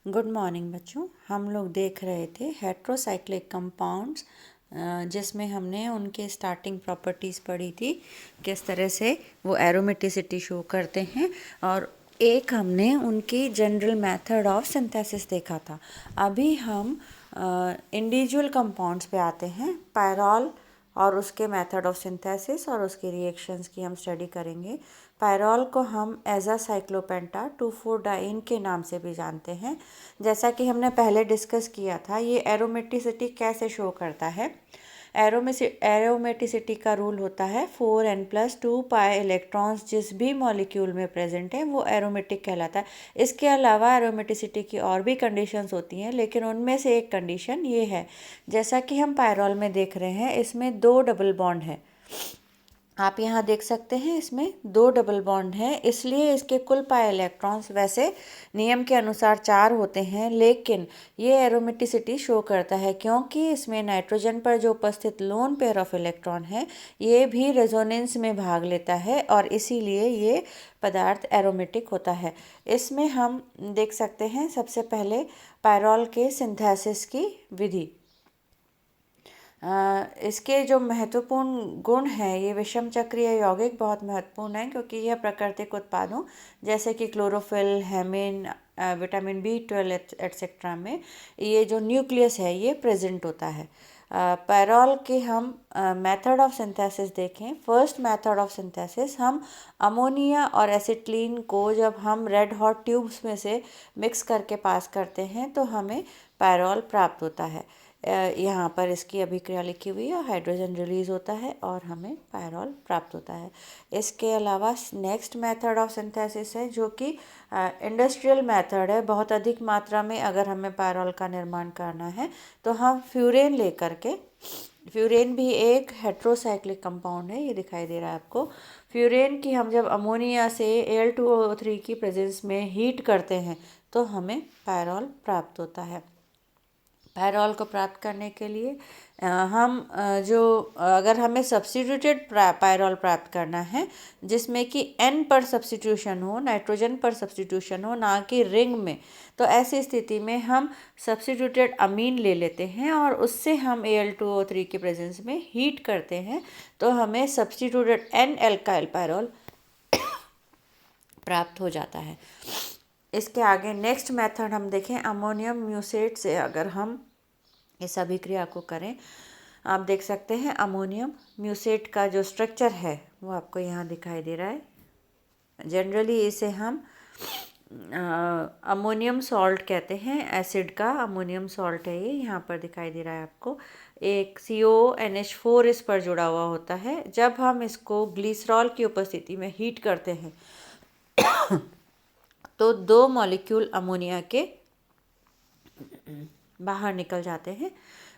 Good morning बच्चों। हम लोग देख रहे थे हेट्रोसाइक्लिक कंपाउंड्स, जिसमें हमने उनके स्टार्टिंग प्रॉपर्टीज़ पढ़ी थी, किस तरह से वो एरोमेटिसिटी शो करते हैं, और एक हमने उनकी जनरल मेथड ऑफ सिंथेसिस देखा था। अभी हम इंडिविजुअल कंपाउंड्स पे आते हैं। पायरॉल और उसके मेथड ऑफ सिंथेसिस और उसके रिएक्शंस की हम स्टडी करेंगे। पायरॉल को हम एज़ासाइक्लोपेंटा 2,4-डाइन के नाम से भी जानते हैं। जैसा कि हमने पहले डिस्कस किया था, ये एरोमेटिसिटी कैसे शो करता है। एरोमेटिसिटी का रूल होता है 4n+2 पाई इलेक्ट्रॉन्स जिस भी मॉलिक्यूल में प्रेजेंट है वो एरोमेटिक कहलाता है। इसके अलावा एरोमेटिसिटी की और भी कंडीशंस होती हैं, लेकिन उनमें से एक कंडीशन ये है, जैसा कि हम पायरॉल में देख रहे हैं, इसमें 2 डबल बॉन्ड है। आप यहाँ देख सकते हैं इसमें 2 डबल बॉन्ड हैं, इसलिए इसके कुल पाए इलेक्ट्रॉन्स वैसे नियम के अनुसार 4 होते हैं, लेकिन ये एरोमेटिसिटी शो करता है क्योंकि इसमें नाइट्रोजन पर जो उपस्थित लोन पेयर ऑफ इलेक्ट्रॉन है ये भी रेजोनेंस में भाग लेता है और इसीलिए ये पदार्थ एरोमेटिक होता है। इसमें हम देख सकते हैं सबसे पहले पायरॉल के सिंथेसिस की विधि। इसके जो महत्वपूर्ण गुण हैं, ये विषम चक्रीय यौगिक बहुत महत्वपूर्ण है क्योंकि यह प्राकृतिक उत्पादों जैसे कि क्लोरोफिल, हेमिन, विटामिन B12 एट्सेट्रा में ये जो न्यूक्लियस है ये प्रेजेंट होता है। पायरॉल के हम मेथड ऑफ सिंथेसिस देखें। फर्स्ट मेथड ऑफ सिंथेसिस, हम अमोनिया और एसिटिलीन को जब हम रेड हॉट ट्यूब्स में से मिक्स करके पास करते हैं तो हमें पायरॉल प्राप्त होता है। यहाँ पर इसकी अभिक्रिया लिखी हुई है, हाइड्रोजन रिलीज होता है और हमें पायरॉल प्राप्त होता है। इसके अलावा नेक्स्ट मेथड ऑफ सिंथेसिस है जो कि इंडस्ट्रियल मेथड है। बहुत अधिक मात्रा में अगर हमें पायरॉल का निर्माण करना है तो हम फ्यूरेन लेकर के, फ्यूरेन भी एक हेट्रोसाइक्लिक कंपाउंड है, ये दिखाई दे रहा है आपको। फ्यूरेन की हम जब अमोनिया से Al2O3 की प्रेजेंस में हीट करते हैं तो हमें पायरॉल प्राप्त होता है। पायरॉल को प्राप्त करने के लिए अगर हमें सब्स्टिट्यूटेड पायरॉल प्राप्त करना है जिसमें कि N पर सब्स्टिट्यूशन हो, नाइट्रोजन पर सब्स्टिट्यूशन हो, ना कि रिंग में, तो ऐसी स्थिति में हम सब्स्टिट्यूटेड अमीन ले लेते हैं और उससे हम Al2O3 के प्रेजेंस में हीट करते हैं तो हमें सब्स्टिट्यूटेड N एल्काइल पायरॉल प्राप्त हो जाता है। इसके आगे नेक्स्ट मेथड हम देखें, अमोनियम म्यूसेट से अगर हम इस अभिक्रिया को करें, आप देख सकते हैं अमोनियम म्यूसेट का जो स्ट्रक्चर है वो आपको यहाँ दिखाई दे रहा है। जनरली इसे हम अमोनियम सॉल्ट कहते हैं, एसिड का अमोनियम सॉल्ट है ये, यहाँ पर दिखाई दे रहा है आपको। एक CONH4 इस पर जुड़ा हुआ होता है। जब हम इसको ग्लिसरॉल की उपस्थिति में हीट करते हैं तो 2 मॉलिक्यूल अमोनिया के बाहर निकल जाते हैं,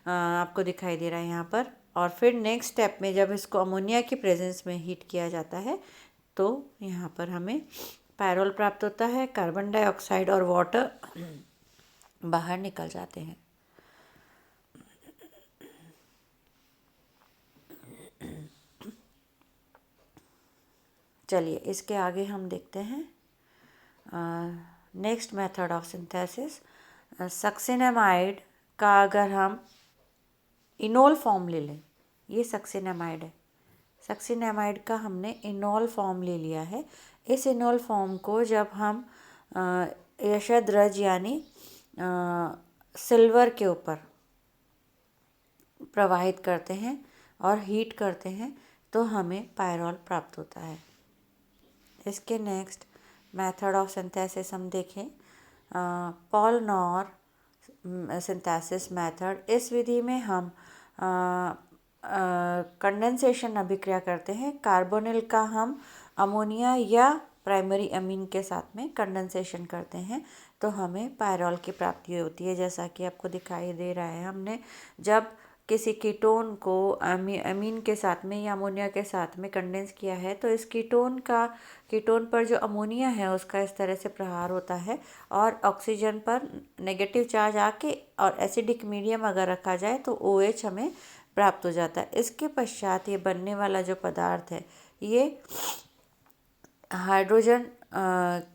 आपको दिखाई दे रहा है यहाँ पर। और फिर नेक्स्ट स्टेप में जब इसको अमोनिया की प्रेजेंस में हीट किया जाता है तो यहाँ पर हमें पायरॉल प्राप्त होता है। कार्बन डाइऑक्साइड और वाटर बाहर निकल जाते हैं। चलिए इसके आगे हम देखते हैं नेक्स्ट मेथड ऑफ सिंथेसिस। सक्सिनेमाइड का अगर हम इनोल फॉर्म ले लें, ये सक्सिनेमाइड है, सक्सिनेमाइड का हमने इनोल फॉर्म ले लिया है। इस इनोल फॉर्म को जब हम यशद्रज यानी सिल्वर के ऊपर प्रवाहित करते हैं और हीट करते हैं तो हमें पायरॉल प्राप्त होता है। इसके नेक्स्ट मेथड ऑफ सिंथेसिस हम देखें, पॉलनॉर सिंथेसिस मेथड। इस विधि में हम कंडेंसेशन अभिक्रिया करते हैं। कार्बोनिल का हम अमोनिया या प्राइमरी अमीन के साथ में कंडेंसेशन करते हैं तो हमें पायरॉल की प्राप्ति होती है। जैसा कि आपको दिखाई दे रहा है, हमने जब किसी कीटोन को अमीन के साथ में या अमोनिया के साथ में कंडेंस किया है तो इस कीटोन पर जो अमोनिया है उसका इस तरह से प्रहार होता है और ऑक्सीजन पर नेगेटिव चार्ज आके और एसिडिक मीडियम अगर रखा जाए तो OH हमें प्राप्त हो जाता है। इसके पश्चात ये बनने वाला जो पदार्थ है ये हाइड्रोजन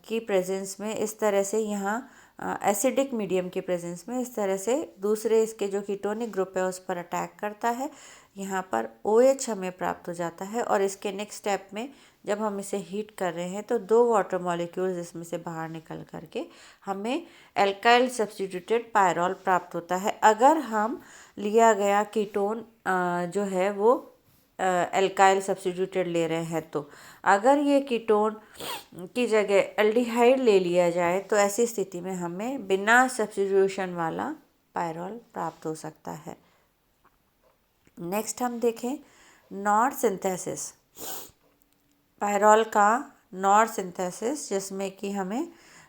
की प्रेजेंस में इस तरह से यहाँ एसिडिक मीडियम के प्रेजेंस में इस तरह से दूसरे इसके जो कीटोनिक ग्रुप है उस पर अटैक करता है। यहाँ पर OH हमें प्राप्त हो जाता है और इसके नेक्स्ट स्टेप में जब हम इसे हीट कर रहे हैं तो 2 वाटर मॉलिक्यूल्स इसमें से बाहर निकल करके हमें एल्काइल सब्स्टिट्यूटेड पायरॉल प्राप्त होता है। अगर हम लिया गया कीटोन जो है वो एल्काइल सब्स्टिट्यूटेड ले रहे हैं तो अगर ये कीटोन की जगह एल्डिहाइड ले लिया जाए तो ऐसी स्थिति में हमें बिना सब्स्टिट्यूशन वाला पायरॉल प्राप्त हो सकता है। नेक्स्ट हम देखें नॉर सिंथेसिस, पायरॉल का नॉर सिंथेसिस, जिसमें कि हमें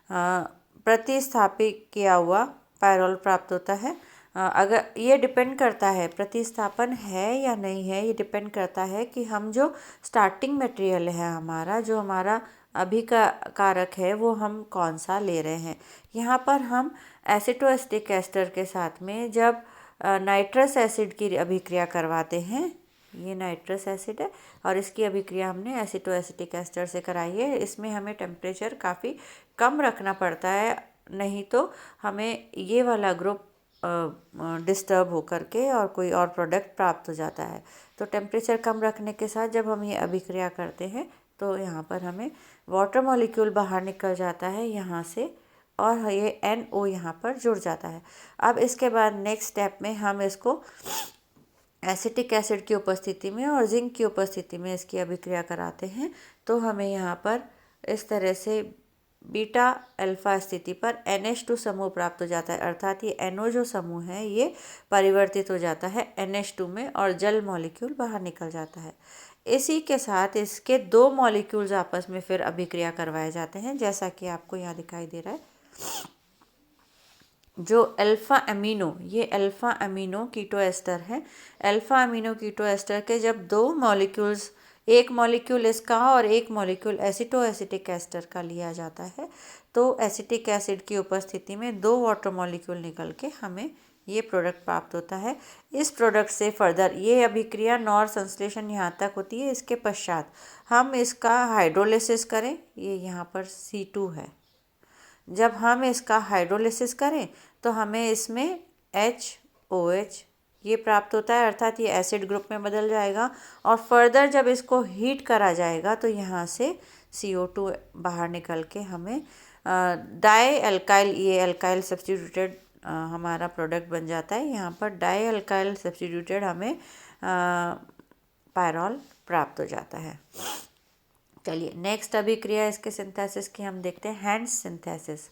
प्रतिस्थापित किया हुआ पायरॉल प्राप्त होता है। अगर ये डिपेंड करता है प्रतिस्थापन है या नहीं है, ये डिपेंड करता है कि हम जो स्टार्टिंग मटेरियल है हमारा, जो हमारा अभी का कारक है वो हम कौन सा ले रहे हैं। यहाँ पर हम एसिटोएसिटिक एस्टर के साथ में जब नाइट्रस एसिड की अभिक्रिया करवाते हैं, ये नाइट्रस एसिड है और इसकी अभिक्रिया हमने एसिटोएसिटिक एस्टर से कराई है। इसमें हमें टेम्परेचर काफ़ी कम रखना पड़ता है, नहीं तो हमें ये वाला ग्रुप डिस्टर्ब होकर के और कोई और प्रोडक्ट प्राप्त हो जाता है। तो टेम्परेचर कम रखने के साथ जब हम ये अभिक्रिया करते हैं तो यहाँ पर हमें वाटर मॉलिक्यूल बाहर निकल जाता है यहाँ से और ये NO यहाँ पर जुड़ जाता है। अब इसके बाद नेक्स्ट स्टेप में हम इसको एसिटिक एसिड की उपस्थिति में और जिंक की उपस्थिति में इसकी अभिक्रिया कराते हैं तो हमें यहाँ पर इस तरह से बीटा अल्फा स्थिति पर NH2 समूह प्राप्त हो जाता है, अर्थात ये NO जो समूह है ये परिवर्तित हो जाता है NH2 में और जल मॉलिक्यूल बाहर निकल जाता है। इसी के साथ इसके 2 मॉलिक्यूल्स आपस में फिर अभिक्रिया करवाए जाते हैं, जैसा कि आपको यहाँ दिखाई दे रहा है। जो अल्फ़ा अमीनो, ये अल्फ़ा अमीनो कीटो एस्टर है। अल्फ़ा अमीनो कीटो एस्टर के जब 2 मॉलिक्यूल्स, एक मॉलिक्यूल इसका और एक मॉलिक्यूल एसिटोएसिटिक एस्टर का लिया जाता है तो एसिटिक एसिड की उपस्थिति में 2 वाटर मॉलिक्यूल निकल के हमें ये प्रोडक्ट प्राप्त होता है। इस प्रोडक्ट से फर्दर ये अभिक्रिया नॉर संश्लेषण यहाँ तक होती है। इसके पश्चात हम इसका हाइड्रोलिसिस करें, ये यहाँ पर C2 है। जब हम इसका हाइड्रोलिसिस करें तो हमें इसमें HOH ये प्राप्त होता है, अर्थात ये एसिड ग्रुप में बदल जाएगा और फर्दर जब इसको हीट करा जाएगा तो यहाँ से CO2 बाहर निकल के हमें डाई अल्काइल, ये अल्काइल सब्स्टिट्यूटेड हमारा प्रोडक्ट बन जाता है। यहाँ पर डाई अल्काइल सब्स्टिट्यूटेड हमें पायरॉल प्राप्त हो जाता है। चलिए नेक्स्ट अभिक्रिया इसके सिंथेसिस की हम देखते हैं हैंड्स सिंथेसिस।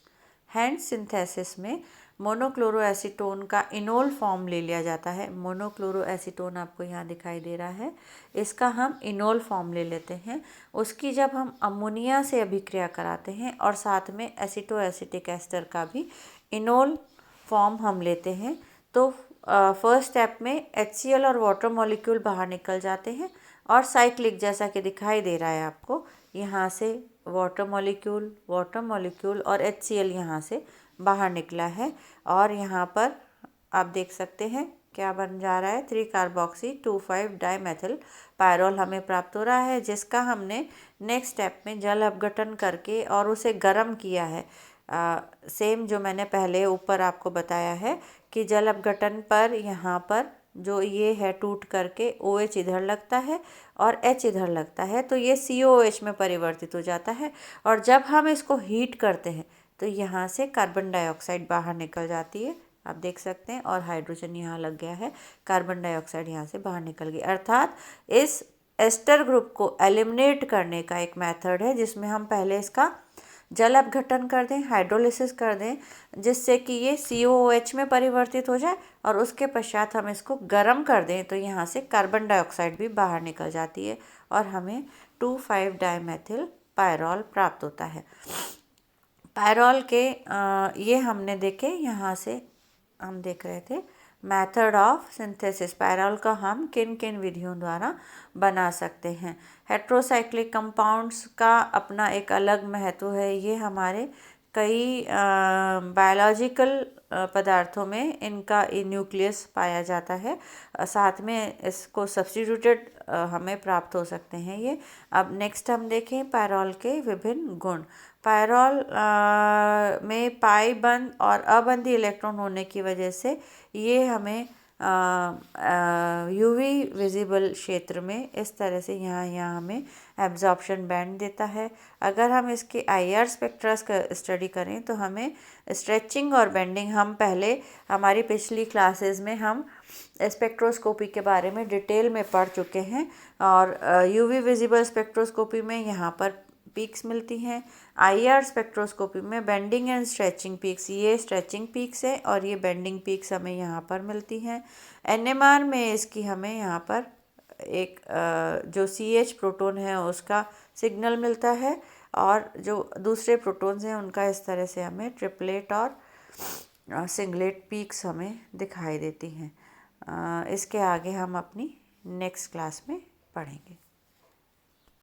हैंड्स सिंथेसिस में मोनोक्लोरोएसीटोन का इनोल फॉर्म ले लिया जाता है। मोनोक्लोरोएसीटोन आपको यहाँ दिखाई दे रहा है, इसका हम इनोल फॉर्म ले लेते हैं। उसकी जब हम अमोनिया से अभिक्रिया कराते हैं और साथ में एसिटोएसिटिक एस्टर का भी इनोल फॉर्म हम लेते हैं तो फर्स्ट स्टेप में HCl और वाटर मॉलिक्यूल बाहर निकल जाते हैं और साइक्लिक जैसा कि दिखाई दे रहा है आपको, यहाँ से वाटर मॉलिक्यूल और HCl यहाँ से बाहर निकला है और यहाँ पर आप देख सकते हैं क्या बन जा रहा है, 3 कार्बोक्सी 2,5 डाईमेथिल पायरॉल हमें प्राप्त हो रहा है, जिसका हमने नेक्स्ट स्टेप में जल अपघटन करके और उसे गर्म किया है। सेम जो मैंने पहले ऊपर आपको बताया है कि जल अपघटन पर यहाँ पर जो ये है टूट करके OH इधर लगता है और H इधर लगता है तो ये COOH में परिवर्तित हो जाता है और जब हम इसको हीट करते हैं तो यहाँ से कार्बन डाइऑक्साइड बाहर निकल जाती है, आप देख सकते हैं, और हाइड्रोजन यहाँ लग गया है, कार्बन डाइऑक्साइड यहाँ से बाहर निकल गई। अर्थात इस एस्टर ग्रुप को एलिमिनेट करने का एक मेथड है जिसमें हम पहले इसका जल अपघटन कर दें, हाइड्रोलिसिस कर दें, जिससे कि ये COOH में परिवर्तित हो जाए और उसके पश्चात हम इसको गर्म कर दें तो यहाँ से कार्बन डाइऑक्साइड भी बाहर निकल जाती है और हमें 2,5 डाईमेथिल पायरॉल प्राप्त होता है। पायरॉल के ये हमने देखे, यहाँ से हम देख रहे थे मेथड ऑफ सिंथेसिस। पायरॉल का हम किन किन विधियों द्वारा बना सकते हैं। हेट्रोसाइक्लिक कंपाउंड्स का अपना एक अलग महत्व है, ये हमारे कई बायोलॉजिकल पदार्थों में इनका न्यूक्लियस पाया जाता है, साथ में इसको सब्स्टिट्यूटेड हमें प्राप्त हो सकते हैं ये। अब नेक्स्ट हम देखें पायरॉल के विभिन्न गुण। पायरॉल में पाई बंद और अबंधी इलेक्ट्रॉन होने की वजह से ये हमें यूवी विजिबल क्षेत्र में इस तरह से यहाँ हमें एब्जॉर्प्शन बैंड देता है। अगर हम इसके आईआर स्पेक्ट्रा का स्टडी करें तो हमें स्ट्रेचिंग और बेंडिंग, हम पहले हमारी पिछली क्लासेस में हम स्पेक्ट्रोस्कोपी के बारे में डिटेल में पढ़ चुके हैं। और यूवी विजिबल स्पेक्ट्रोस्कोपी में यहाँ पर पीक्स मिलती हैं। आईआर स्पेक्ट्रोस्कोपी में बेंडिंग एंड स्ट्रेचिंग पीक्स, ये स्ट्रेचिंग पीक्स है और ये बेंडिंग पीक्स हमें यहाँ पर मिलती हैं। एनएमआर में इसकी हमें यहाँ पर एक जो CH प्रोटॉन है उसका सिग्नल मिलता है और जो दूसरे प्रोटॉन्स हैं उनका इस तरह से हमें ट्रिपलेट और सिंगलेट पीक्स हमें दिखाई देती हैं। इसके आगे हम अपनी नेक्स्ट क्लास में पढ़ेंगे।